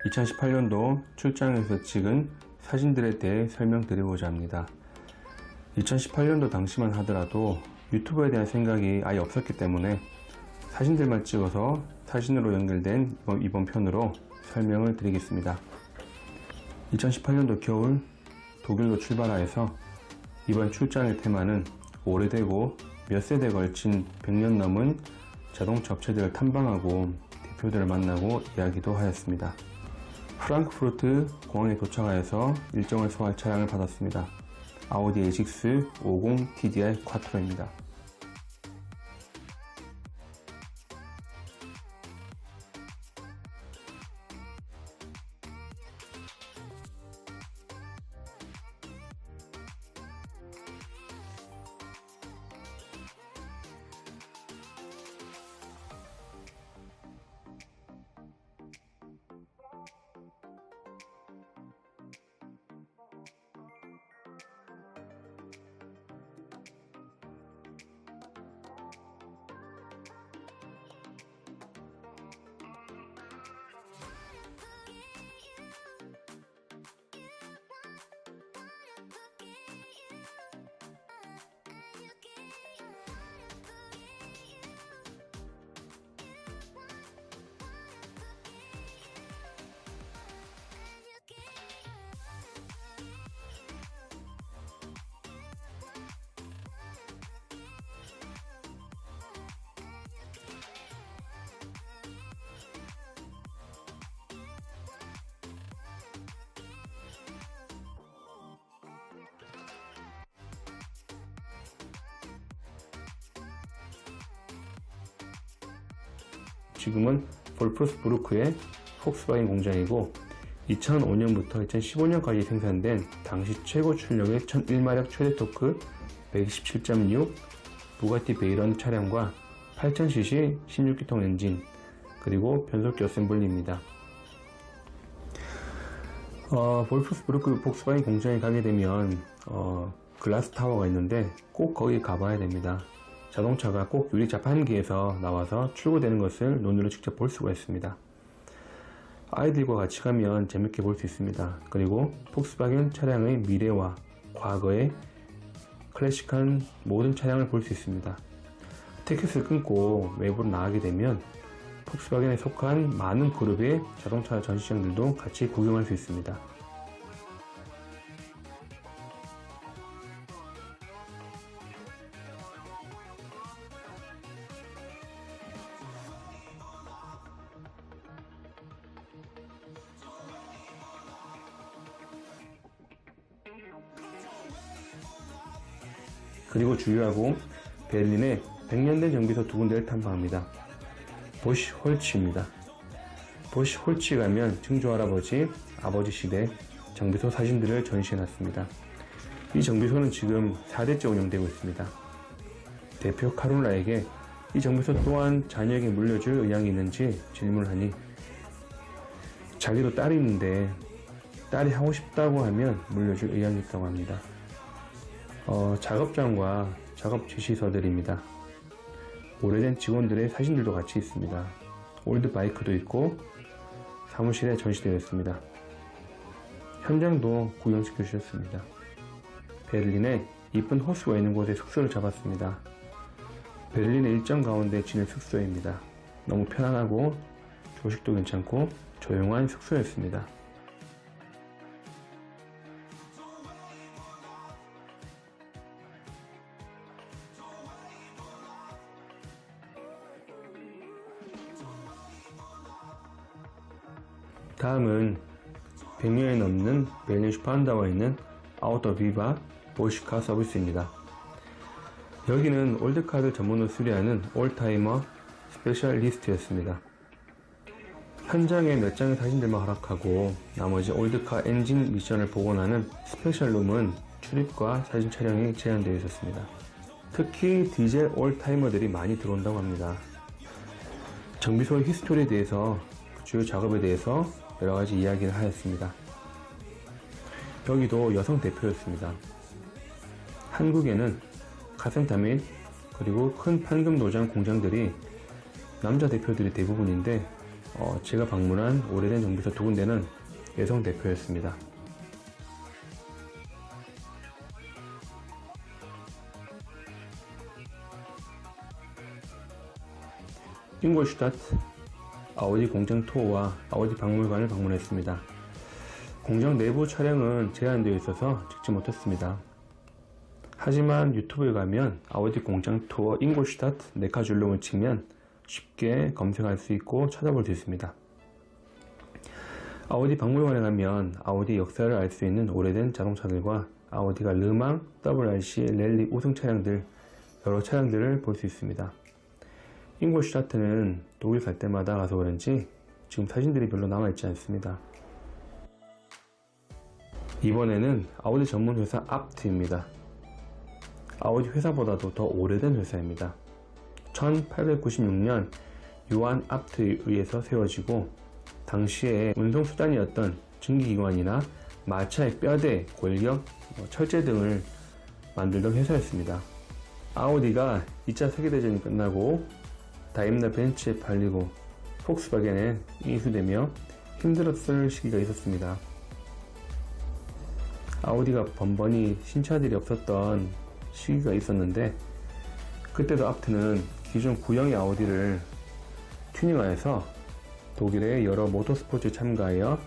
2018년도 출장에서 찍은 사진들에 대해 설명드리고자 합니다. 2018년도 당시만 하더라도 유튜브에 대한 생각이 아예 없었기 때문에 사진들만 찍어서 사진으로 연결된 이번 편으로 설명을 드리겠습니다. 2018년도 겨울 독일로 출발하여서 이번 출장의 테마는 오래되고 몇 세대에 걸친 100년 넘은 자동차 업체들을 탐방하고 대표들을 만나고 이야기도 하였습니다. 프랑크푸르트 공항에 도착하여서 일정을 소화할 차량을 받았습니다. 아우디 A6 50 TDI 쿼트로입니다. 지금은 볼프스부르크의 폭스바겐 공장이고 2005년부터 2015년까지 생산된 당시 최고 출력의 1001마력 최대 토크 127.6 부가티 베이런 차량과 8000cc 16기통 엔진 그리고 변속기 어셈블리입니다. 볼프스부르크 폭스바겐 공장에 가게 되면 글라스 타워가 있는데 꼭 거기 가봐야 됩니다. 자동차가 꼭 유리 자판기에서 나와서 출고되는 것을 눈으로 직접 볼 수가 있습니다. 아이들과 같이 가면 재밌게 볼 수 있습니다. 그리고 폭스바겐 차량의 미래와 과거의 클래식한 모든 차량을 볼 수 있습니다. 티켓을 끊고 외부로 나가게 되면 폭스바겐에 속한 많은 그룹의 자동차 전시장들도 같이 구경할 수 있습니다. 그리고 주유하고 베를린에 100년 된 정비소 두 군데를 탐방합니다. 보시 홀츠입니다. 보시 홀츠에 가면 증조할아버지, 아버지 시대 정비소 사진들을 전시해놨습니다. 이 정비소는 지금 4대째 운영되고 있습니다. 대표 카롤라에게 이 정비소 또한 자녀에게 물려줄 의향이 있는지 질문을 하니 자기도 딸이 있는데 딸이 하고 싶다고 하면 물려줄 의향이 있다고 합니다. 작업장과 작업 지시서들입니다. 오래된 직원들의 사진들도 같이 있습니다. 올드 바이크도 있고 사무실에 전시되어 있습니다. 현장도 구경시켜 주셨습니다. 베를린에 이쁜 호수가 있는 곳에 숙소를 잡았습니다. 베를린의 일정 가운데 지낼 숙소입니다. 너무 편안하고 조식도 괜찮고 조용한 숙소였습니다. 다음은 100년이 넘는 베를린 슈파른다워에 있는 아우터 비바 보시카 서비스입니다. 여기는 올드카들 전문으로 수리하는 올타이머 스페셜리스트였습니다. 현장에 몇 장의 사진들만 허락하고 나머지 올드카 엔진 미션을 복원하는 스페셜룸은 출입과 사진 촬영이 제한되어 있었습니다. 특히 디젤 올타이머들이 많이 들어온다고 합니다. 정비소의 히스토리에 대해서 주요 작업에 대해서 여러가지 이야기를 하였습니다. 여기도 여성 대표였습니다. 한국에는 카센터 및 그리고 큰 판금 노장 공장들이 남자 대표들이 대부분인데 제가 방문한 오래된 정비소 두 군데는 여성 대표였습니다. 잉골슈타트 아우디 공장 투어와 아우디 박물관을 방문했습니다. 공장 내부 촬영은 제한되어 있어서 찍지 못했습니다. 하지만 유튜브에 가면 아우디 공장 투어 잉골슈타트 네카줄룸을 치면 쉽게 검색할 수 있고 찾아볼 수 있습니다. 아우디 박물관에 가면 아우디 역사를 알 수 있는 오래된 자동차들과 아우디가 르망, WRC, 랠리 우승 차량들 여러 차량들을 볼 수 있습니다. 잉골슈타트는 독일 갈 때마다 가서 그런지 지금 사진들이 별로 남아있지 않습니다. 이번에는 아우디 전문 회사 압트입니다. 아우디 회사보다도 더 오래된 회사입니다. 1896년 요한 압트에 의해서 세워지고 당시에 운송수단이었던 증기기관이나 마차의 뼈대, 골격, 철제 등을 만들던 회사였습니다. 아우디가 2차 세계대전이 끝나고 다임러 벤츠에 팔리고 폭스바겐에 인수되며 힘들었을 시기가 있었습니다. 아우디가 번번이 신차들이 없었던 시기가 있었는데 그때도 압트는 기존 구형의 아우디를 튜닝하여서 독일의 여러 모터스포츠에 참가하여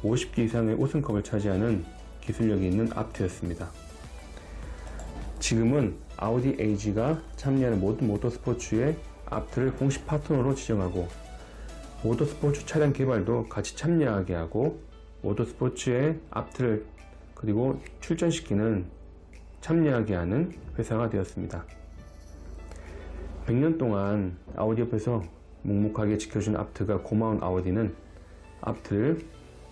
50개 이상의 우승컵을 차지하는 기술력이 있는 압트였습니다. 지금은 아우디 AG가 참여하는 모든 모터스포츠에 압트를 공식 파트너로 지정하고 모터스포츠 차량 개발도 같이 참여하게 하고 모터스포츠에 압트를 그리고 출전시키는 참여하게 하는 회사가 되었습니다. 100년 동안 아우디 옆에서 묵묵하게 지켜준 압트가 고마운 아우디는 압트를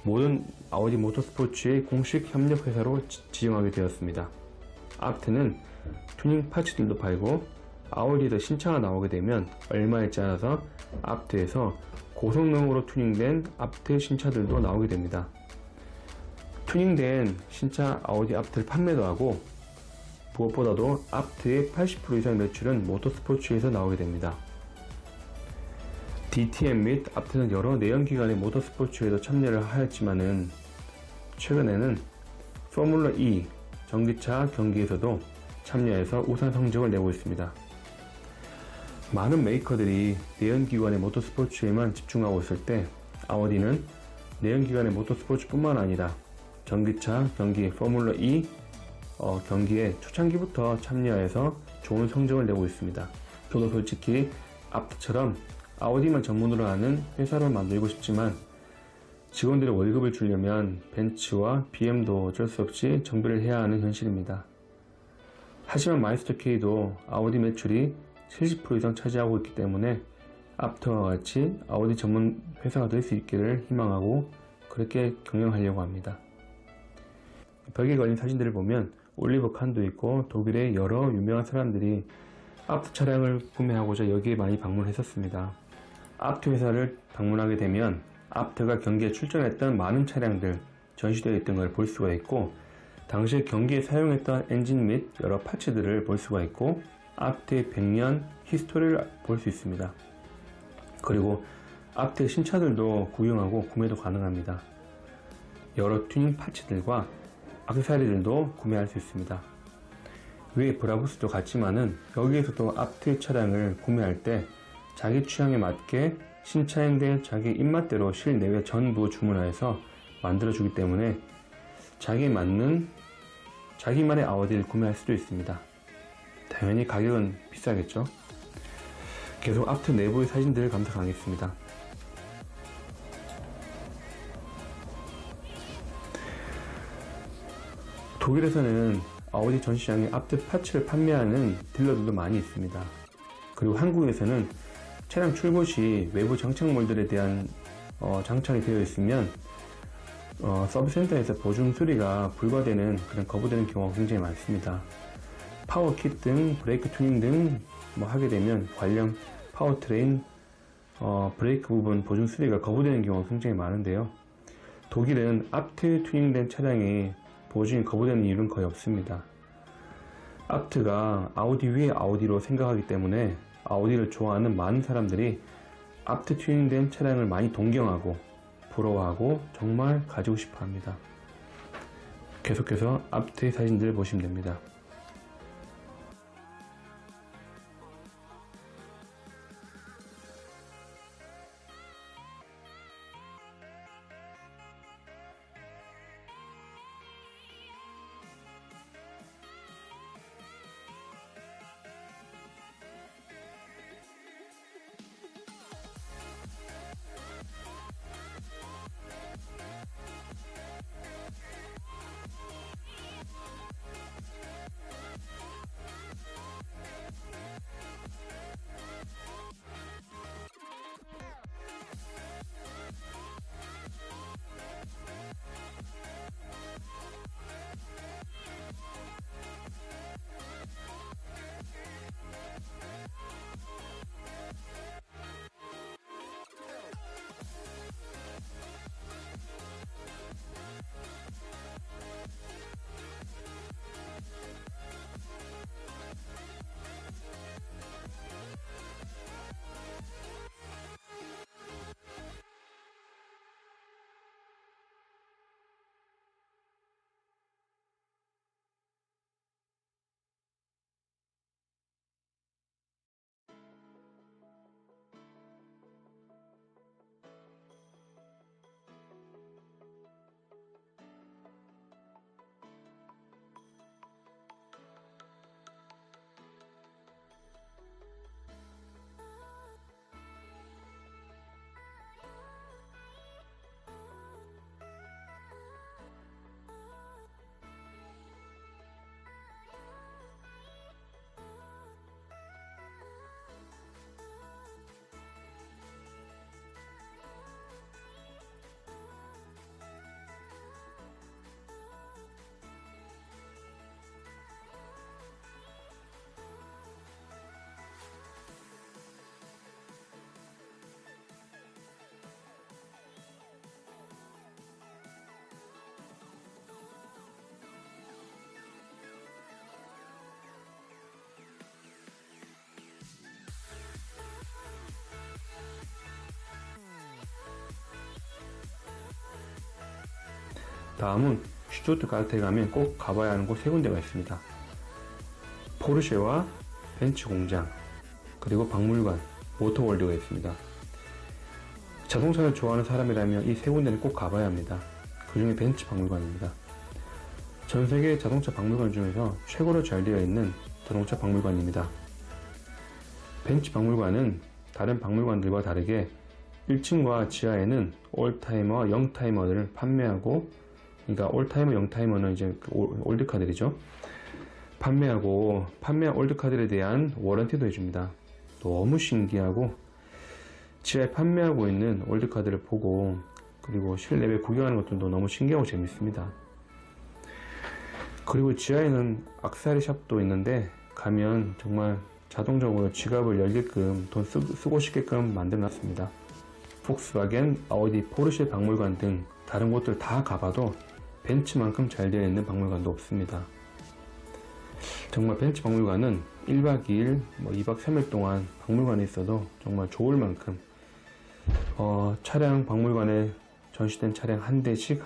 모든 아우디 모터스포츠의 공식 협력 회사로 지정하게 되었습니다. 압트는 튜닝 파츠들도 팔고 아우디에서 신차가 나오게 되면 얼마 있지 않아서 압트에서 고성능으로 튜닝된 압트 신차들도 나오게 됩니다. 튜닝된 신차 아우디 압트를 판매도 하고 무엇보다도 압트의 80% 이상 매출은 모터스포츠에서 나오게 됩니다. DTM 및 압트는 여러 내연기관의 모터스포츠에도 참여를 하였지만은 최근에는 포뮬러 E 전기차 경기에서도 참여해서 우수한 성적을 내고 있습니다. 많은 메이커들이 내연기관의 모터스포츠에만 집중하고 있을 때 아우디는 내연기관의 모터스포츠뿐만 아니라 전기차 경기 포뮬러 E 경기에 초창기부터 참여해서 좋은 성적을 내고 있습니다. 저도 솔직히 압트처럼 아우디만 전문으로 하는 회사를 만들고 싶지만 직원들의 월급을 주려면 벤츠와 BM도 어쩔 수 없이 정비를 해야 하는 현실입니다. 하지만 마이스터 K도 아우디 매출이 70% 이상 차지하고 있기 때문에 압트와 같이 아우디 전문 회사가 될 수 있기를 희망하고 그렇게 경영하려고 합니다. 벽에 걸린 사진들을 보면 올리버 칸도 있고 독일의 여러 유명한 사람들이 압트 차량을 구매하고자 여기에 많이 방문했었습니다. 압트 회사를 방문하게 되면 압트가 경기에 출전했던 많은 차량들 전시되어 있던 걸 볼 수가 있고 당시에 경기에 사용했던 엔진 및 여러 파츠들을 볼 수가 있고 압트의 100년 히스토리를 볼 수 있습니다. 그리고 압트의 신차들도 구경하고 구매도 가능합니다. 여러 튜닝 파츠들과 액세서리들도 구매할 수 있습니다. 위에 브라보스도 같지만은 여기에서도 압트 차량을 구매할 때 자기 취향에 맞게 신차인데 자기 입맛대로 실내외 전부 주문해서 만들어주기 때문에 자기에 맞는 자기만의 아우디를 구매할 수도 있습니다. 당연히 가격은 비싸겠죠. 계속 압트 내부의 사진들을 감상하겠습니다. 독일에서는 아우디 전시장에 압트 파츠를 판매하는 딜러들도 많이 있습니다. 그리고 한국에서는 차량 출고 시 외부 장착물들에 대한 장착이 되어 있으면 서비스센터에서 보증 수리가 불가되는 그런 거부되는 경우가 굉장히 많습니다. 파워킷 등 브레이크 튜닝 등 하게 되면 관련 파워트레인 브레이크 부분 보증 수리가 거부되는 경우가 굉장히 많은데요. 독일은 압트 튜닝된 차량이 보증이 거부되는 이유는 거의 없습니다. 압트가 아우디 위에 아우디로 생각하기 때문에 아우디를 좋아하는 많은 사람들이 앞트 튜닝된 차량을 많이 동경하고 부러워하고 정말 가지고 싶어 합니다. 계속해서 앞트의 사진들을 보시면 됩니다. 다음은 슈투트가르트에 가면 꼭 가봐야 하는 곳 세 군데가 있습니다. 포르쉐와 벤츠 공장, 그리고 박물관, 모터월드가 있습니다. 자동차를 좋아하는 사람이라면 이 세 군데는 꼭 가봐야 합니다. 그 중에 벤츠 박물관입니다. 전 세계 자동차 박물관 중에서 최고로 잘 되어 있는 자동차 박물관입니다. 벤츠 박물관은 다른 박물관들과 다르게 1층과 지하에는 올타이머와 영타이머들을 판매하고, 그러니까 올타이머, 영타이머는 이제 올드카들이죠. 판매한 올드카들에 대한 워런티도 해줍니다. 너무 신기하고, 지하에 판매하고 있는 올드카들을 보고, 그리고 실내에 구경하는 것들도 너무 신기하고 재밌습니다. 그리고 지하에는 악세사리 샵도 있는데, 가면 정말 자동적으로 지갑을 열게끔, 돈 쓰고 싶게끔 만들어 놨습니다. 폭스바겐, 아우디, 포르쉐 박물관 등 다른 곳들 다 가봐도 벤츠만큼 잘 되어 있는 박물관도 없습니다. 정말 벤츠 박물관은 1박 2일, 2박 3일 동안 박물관에 있어도 정말 좋을 만큼 차량 박물관에 전시된 차량 한 대씩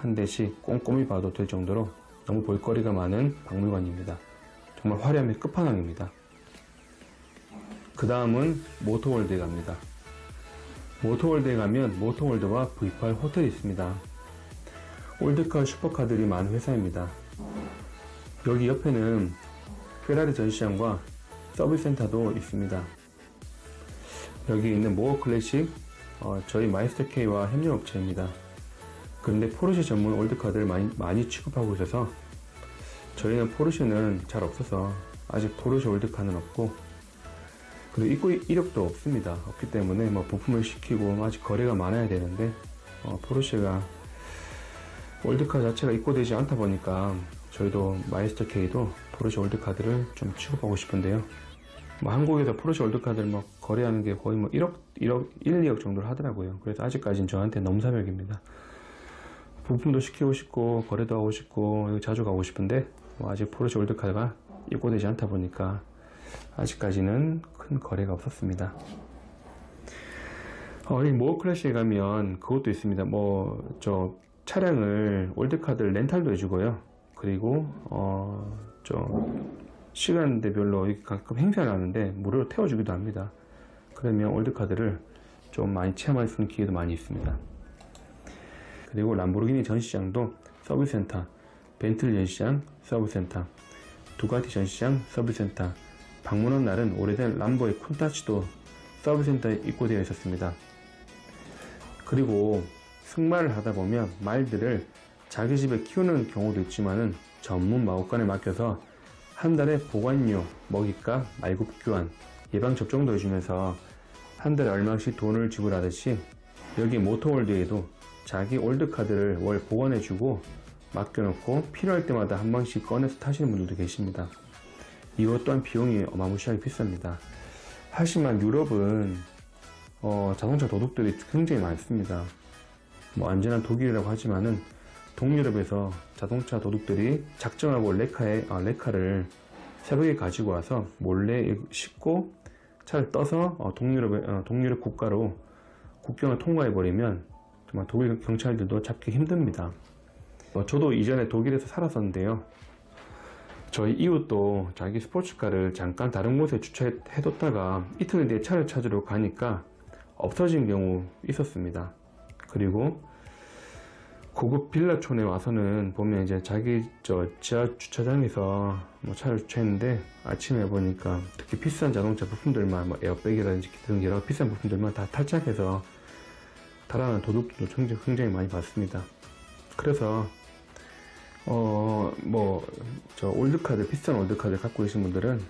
꼼꼼히 봐도 될 정도로 너무 볼거리가 많은 박물관입니다. 정말 화려함의 끝판왕입니다. 그 다음은 모터월드에 갑니다. 모터월드에 가면 모터월드와 V8 호텔이 있습니다. 올드카, 슈퍼카들이 많은 회사입니다. 여기 옆에는 페라리 전시장과 서비스 센터도 있습니다. 여기 있는 모어 클래식, 저희 마이스터 K와 협력업체입니다. 그런데 포르쉐 전문 올드카들을 많이 취급하고 있어서 저희는 포르쉐는 잘 없어서 아직 포르쉐 올드카는 없고, 그리고 입고 이력도 없습니다. 없기 때문에 부품을 시키고 아직 거래가 많아야 되는데, 포르쉐가 올드카 자체가 입고되지 않다 보니까 저희도 마이스터 K도 포르쉐 올드카들을 좀 취급하고 싶은데요. 한국에서 포르쉐 올드카들 거래하는 게 거의 1, 2억 정도를 하더라고요. 그래서 아직까지는 저한테 넘사벽입니다. 부품도 시키고 싶고 거래도 하고 싶고 자주 가고 싶은데 아직 포르쉐 올드카가 입고되지 않다 보니까 아직까지는 큰 거래가 없었습니다. 이 모어 클래식에 가면 그것도 있습니다. 저 차량을 올드카들 렌탈도 해주고요. 그리고 시간대별로 이렇게 가끔 행사를 하는데 무료로 태워주기도 합니다. 그러면 올드카들을 좀 많이 체험할 수 있는 기회도 많이 있습니다. 그리고 람보르기니 전시장도 서비스센터, 벤틀리 전시장 서비스센터, 두가티 전시장 서비스센터, 방문한 날은 오래된 람보의 쿤타치도 서비스센터에 입고되어 있었습니다. 그리고 승마를 하다 보면 말들을 자기 집에 키우는 경우도 있지만은 전문 마구간에 맡겨서 한 달에 보관료, 먹이값, 말굽 교환, 예방 접종도 해주면서 한 달에 얼마씩 돈을 지불하듯이 여기 모터월드에도 자기 올드카들을 월 보관해주고 맡겨놓고 필요할 때마다 한 방씩 꺼내서 타시는 분들도 계십니다. 이것 또한 비용이 어마무시하게 비쌉니다. 하지만 유럽은 자동차 도둑들이 굉장히 많습니다. 안전한 독일이라고 하지만은 동유럽에서 자동차 도둑들이 작정하고 레카를 새벽에 가지고 와서 몰래 싣고 차를 떠서 동유럽 국가로 국경을 통과해버리면 정말 독일 경찰들도 잡기 힘듭니다. 저도 이전에 독일에서 살았었는데요. 저희 이웃도 자기 스포츠카를 잠깐 다른 곳에 주차해뒀다가 이틀 뒤에 차를 찾으러 가니까 없어진 경우 있었습니다. 그리고 고급 빌라촌에 와서는 보면 이제 자기 지하 주차장에서 차를 주차했는데 아침에 보니까 특히 비싼 자동차 부품들만 에어백이라든지 그런 여러 비싼 부품들만 다 탈착해서 달아난 도둑들도 굉장히 많이 봤습니다. 그래서 올드카들, 비싼 올드카들 갖고 계신 분들은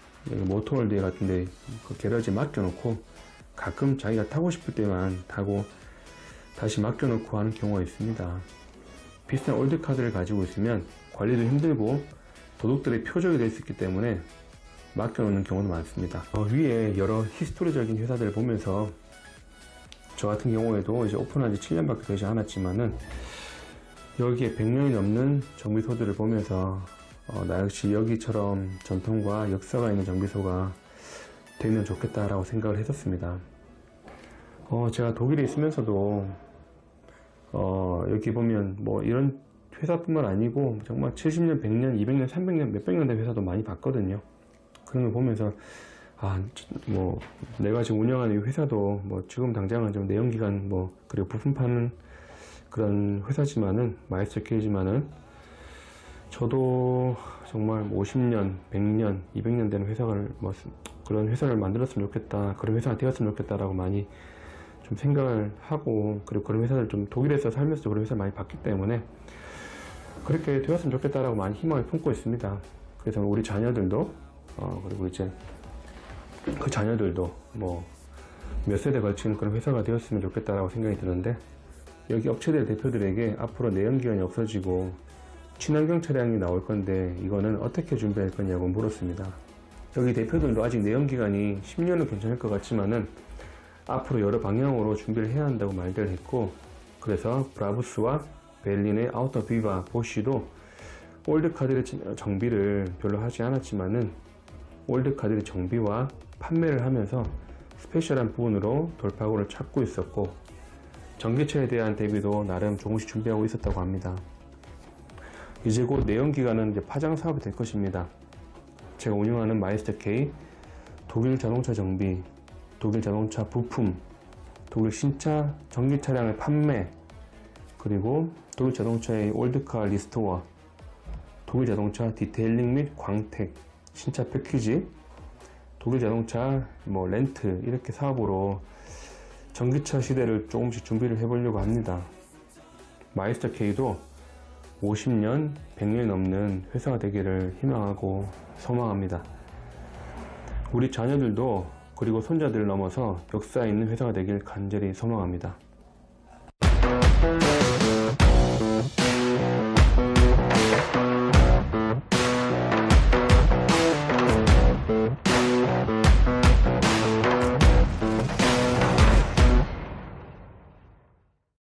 모터월드 같은데 그 게러지에 맡겨놓고 가끔 자기가 타고 싶을 때만 타고 다시 맡겨놓고 하는 경우가 있습니다. 비싼 올드카들을 가지고 있으면 관리도 힘들고 도둑들의 표적이 될 수 있기 때문에 맡겨놓는 경우도 많습니다. 위에 여러 히스토리적인 회사들을 보면서 저 같은 경우에도 이제 오픈한 지 7년밖에 되지 않았지만은 여기에 100년이 넘는 정비소들을 보면서 나 역시 여기처럼 전통과 역사가 있는 정비소가 되면 좋겠다라고 생각을 했었습니다. 제가 독일에 있으면서도 여기 보면 이런 회사뿐만 아니고 정말 70년, 100년, 200년, 300년, 몇백 년 된 회사도 많이 봤거든요. 그런 걸 보면서 내가 지금 운영하는 이 회사도 지금 당장은 좀 내연기관 그리고 부품 파는 그런 회사지만은 마이스터케이지만은 저도 정말 50년, 100년, 200년 되는 회사를 그런 회사를 만들었으면 좋겠다, 그런 회사가 되었으면 좋겠다라고 많이 좀 생각을 하고, 그리고 그런 회사를 좀 독일에서 살면서도 그런 회사를 많이 봤기 때문에 그렇게 되었으면 좋겠다라고 많이 희망을 품고 있습니다. 그래서 우리 자녀들도 그리고 이제 그 자녀들도 몇 세대 걸치는 그런 회사가 되었으면 좋겠다라고 생각이 드는데, 여기 업체들 대표들에게 앞으로 내연기관이 없어지고 친환경 차량이 나올 건데 이거는 어떻게 준비할 거냐고 물었습니다. 여기 대표들도 아직 내연기관이 10년은 괜찮을 것 같지만은 앞으로 여러 방향으로 준비를 해야 한다고 말들 했고, 그래서 브라부스와 벨린의 아우터 비바, 보쉬도 올드카들의 정비를 별로 하지 않았지만은 올드카들의 정비와 판매를 하면서 스페셜한 부분으로 돌파구를 찾고 있었고, 전기차에 대한 대비도 나름 조금씩 준비하고 있었다고 합니다. 이제 곧 내연기관은 이제 파장 사업이 될 것입니다. 제가 운영하는 마이스터K, 독일 자동차 정비, 독일 자동차 부품, 독일 신차 전기 차량의 판매, 그리고 독일 자동차의 올드카 리스토어, 독일 자동차 디테일링 및 광택, 신차 패키지, 독일 자동차 렌트, 이렇게 사업으로 전기차 시대를 조금씩 준비를 해보려고 합니다. 마이스터K도 50년, 100년이 넘는 회사가 되기를 희망하고 소망합니다. 우리 자녀들도 그리고 손자들을 넘어서 역사 있는 회사가 되길 간절히 소망합니다.